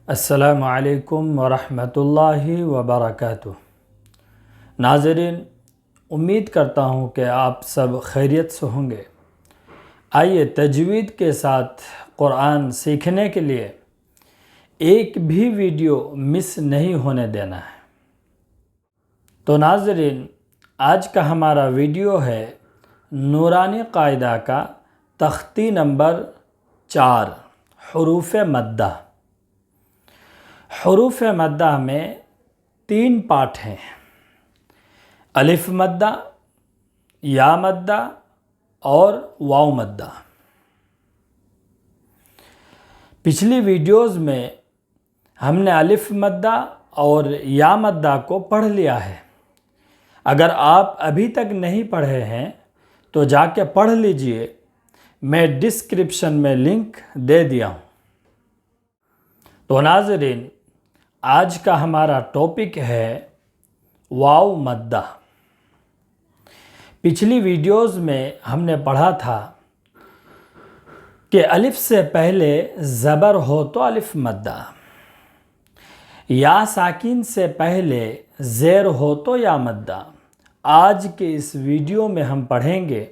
السلام علیکم ورحمۃ اللہ وبرکاتہ۔ ناظرین، امید کرتا ہوں کہ آپ سب خیریت سے ہوں گے۔ آئیے تجوید کے ساتھ قرآن سیکھنے کے لیے ایک بھی ویڈیو مس نہیں ہونے دینا ہے۔ تو ناظرین، آج کا ہمارا ویڈیو ہے نورانی قاعدہ کا تختی نمبر 4، حروف مدہ۔ حروف مدہ میں 3 پارٹ ہیں: الف مدہ، یا مدہ اور واو مدہ۔ پچھلی ویڈیوز میں ہم نے الف مدہ اور یا مدہ کو پڑھ لیا ہے۔ اگر آپ ابھی تک نہیں پڑھے ہیں تو جا کے پڑھ لیجئے، میں ڈسکرپشن میں لنک دے دیا ہوں۔ تو ناظرین، آج کا ہمارا ٹاپک ہے واو مدہ۔ پچھلی ویڈیوز میں ہم نے پڑھا تھا کہ الف سے پہلے زبر ہو تو الف مدہ، یا ساکن سے پہلے زیر ہو تو یا مدہ۔ آج کے اس ویڈیو میں ہم پڑھیں گے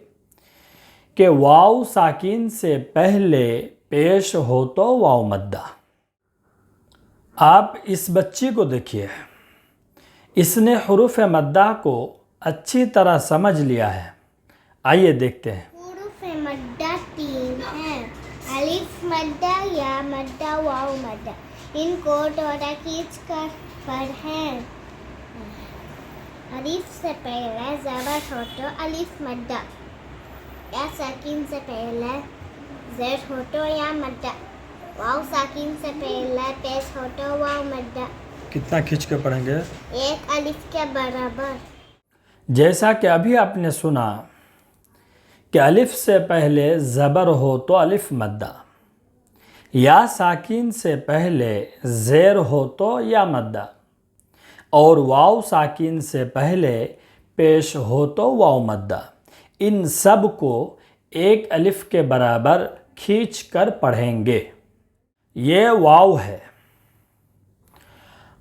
کہ واو ساکن سے پہلے پیش ہو تو واو مدہ۔ آپ اس بچی کو دیکھیے، اس نے حروف مدہ کو اچھی طرح سمجھ لیا ہے۔ آئیے دیکھتے ہیں۔ حروف مدہ 3 ہیں: الف مدہ، یا مدہ، واو مدہ۔ ان کو ٹوٹا کھینچ کر پڑھیں۔ الف سے پہلے زبر ہو تو الف مدہ، یا ساکن سے پہلے زیر ہو تو یا مدہ، واو ساکن سے پہلے پیش ہو تو واو مدہ۔ کتنا کھینچ کے پڑھیں گے؟ 1 الف کے برابر۔ جیسا کہ ابھی آپ نے سنا کہ الف سے پہلے زبر ہو تو الف مدہ، یا ساکن سے پہلے زیر ہو تو یا مدہ، اور واو ساکن سے پہلے پیش ہو تو واو مدہ۔ ان سب کو 1 الف کے برابر کھینچ کر پڑھیں گے۔ یہ واو ہے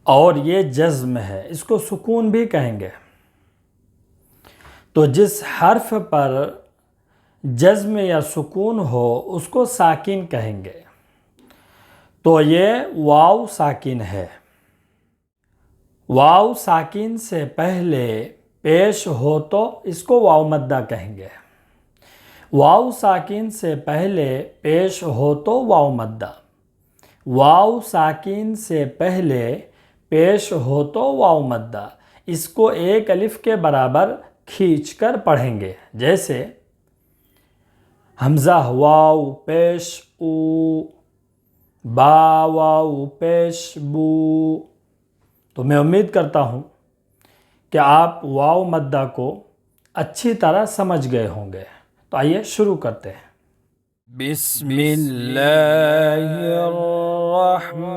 اور یہ جزم ہے، اس کو سکون بھی کہیں گے۔ تو جس حرف پر جزم یا سکون ہو اس کو ساکن کہیں گے۔ تو یہ واو ساکن ہے۔ واو ساکن سے پہلے پیش ہو تو اس کو واو مدہ کہیں گے۔ واو ساکن سے پہلے پیش ہو تو واو مدہ۔ واو ساکن سے پہلے پیش ہو تو واو مدہ۔ اس کو 1 الف کے برابر کھینچ کر پڑھیں گے، جیسے حمزہ واو پیش او، با واو پیش بو۔ تو میں امید کرتا ہوں کہ آپ واو مدہ کو اچھی طرح سمجھ گئے ہوں گے۔ تو آئیے شروع کرتے ہیں۔ بسم اللہ الرحمن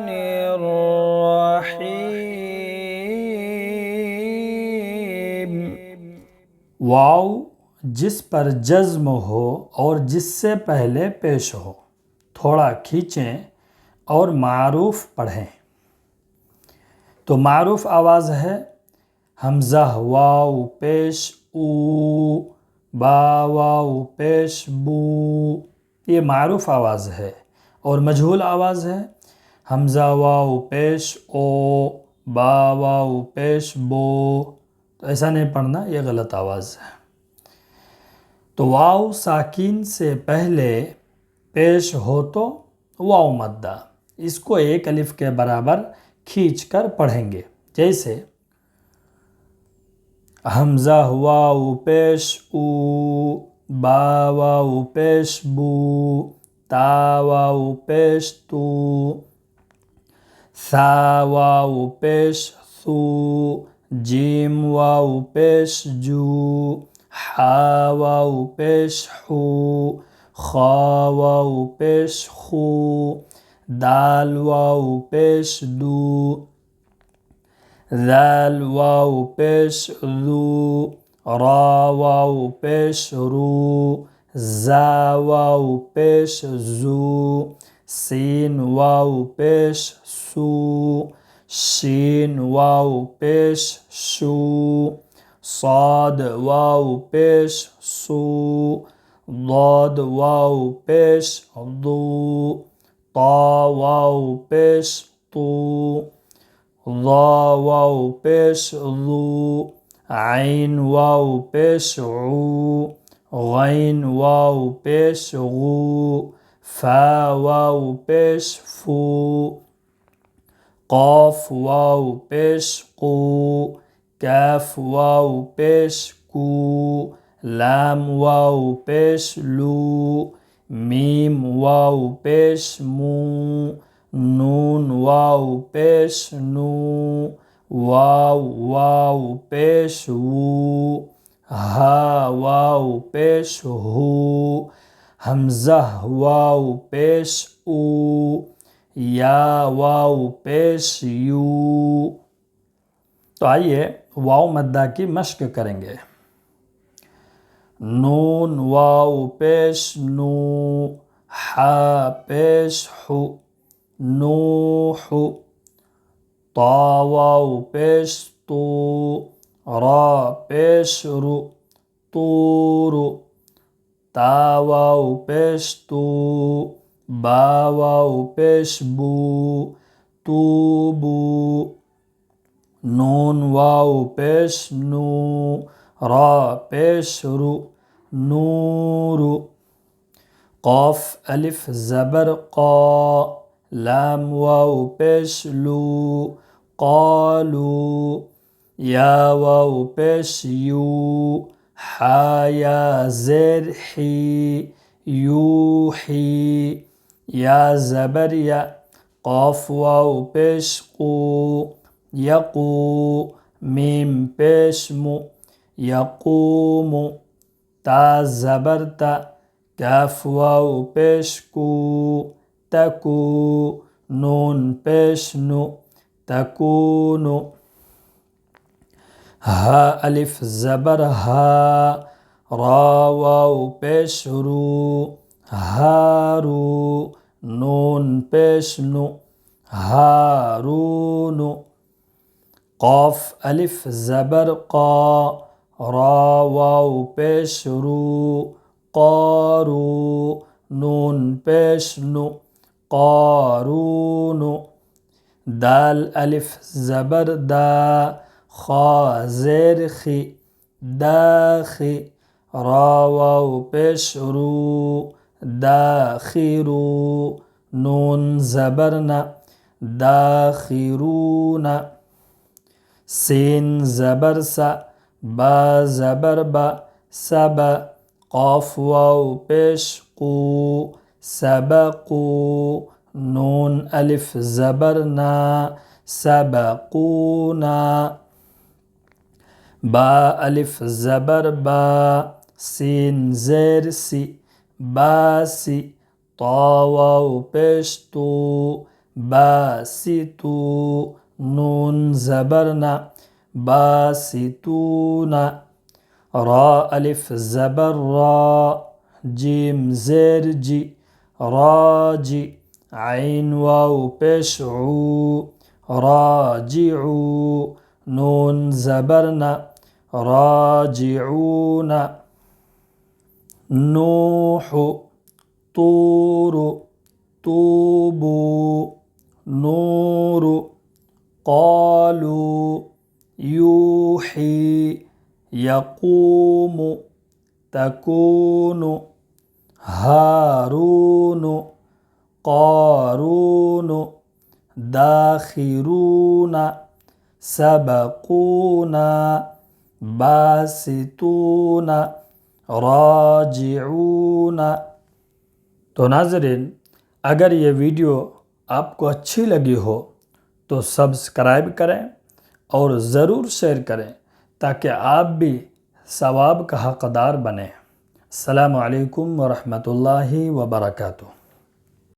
الرحیم۔ واو جس پر جزم ہو اور جس سے پہلے پیش ہو، تھوڑا کھینچیں اور معروف پڑھیں۔ تو معروف آواز ہے حمزہ واو پیش او، با واو پیش بو۔ یہ معروف آواز ہے۔ اور مجہول آواز ہے حمزہ واو پیش او، با واو پیش بو۔ تو ایسا نہیں پڑھنا، یہ غلط آواز ہے۔ تو واو ساکن سے پہلے پیش ہو تو واو مدہ، اس کو 1 الف کے برابر کھینچ کر پڑھیں گے، جیسے حمزہ واو پیش او، با واو پیش بو، تا واو پیش تو، ثا واو پیش ثو، جیم واو پیش جو، حا واو پیش حو، خا واو پیش خو، دال واو پیش دو، ذال واو پیش ذو، را واو پیش رو، زا واو پیش زو، سین واو پیش سو، شین واو پیش شو، صاد واو پیش سو، ضاد واو پیش ضو، طا واو پیش طو، ضا واو پیش ضو، عین واو پیش عو، غین واو پیش غو، فا واو پیش فو، قاف واو پیش قو، کاف واو پیش کو، لام واو پیش لو، میم واو پیش مو، نون واو پیش نو، واو واو پیش وو، ہا واو پیش ہو، حمزہ واو پیش او، یا واو پیش یو۔ تو آئیے واو مدہ کی مشق کریں گے۔ نون واو پیش نو، حا پیش حو، نوح، طا واو پیش تو، را پیش رو، طور، تا واو پیش تو، با واو پیش بو، توبو، نون واو پیش نو، را پیش رو، نور، قاف الف زبر قا، لام واو پیش لو، قالو، یا واو پیش یو، حا یا زیر حی، یوحی، یا زبر یا، قاف واو پیش قو، یقو، میم پیش مو، یقوم، تا زبر تا، کاف واو پیش کو، تکو، نون پیش نو، تکونو، ہا الف زبر ہا، را واو پیش رو، ہارو، نون پیش نو، ہارون، قاف الف زبر قا، را واو پیش رو، قارو، نون پیش نو، قارون، دال الف زبر دا، خا زیر خی، داخی، را واو پیش رو، داخرو، نون زبرنا، داخرون، سین زبر سا، با زبر با، سبا، قاف واو پیش قو، سبقو، نون الف زبر نا، سبقونا، با الف زبر با، سین زیر سی، باسی، طا واو پیش تو، باسطو، نون زبرنا، باسطونا، را الف زبر را، جیم زیر جی، راجی، عین واو پیش عو، راجعو، نون زبرنا، راجعون، نوح، طور، طوبو، نور، قالوا، يوحي، يقوم، تكون، هارون، قارون، داخرون، سبقونا، باسطون، راجعون۔ تو ناظرین، اگر یہ ویڈیو آپ کو اچھی لگی ہو تو سبسکرائب کریں اور ضرور شیئر کریں تاکہ آپ بھی ثواب کا حقدار بنیں۔ السلام علیکم ورحمۃ اللہ وبرکاتہ۔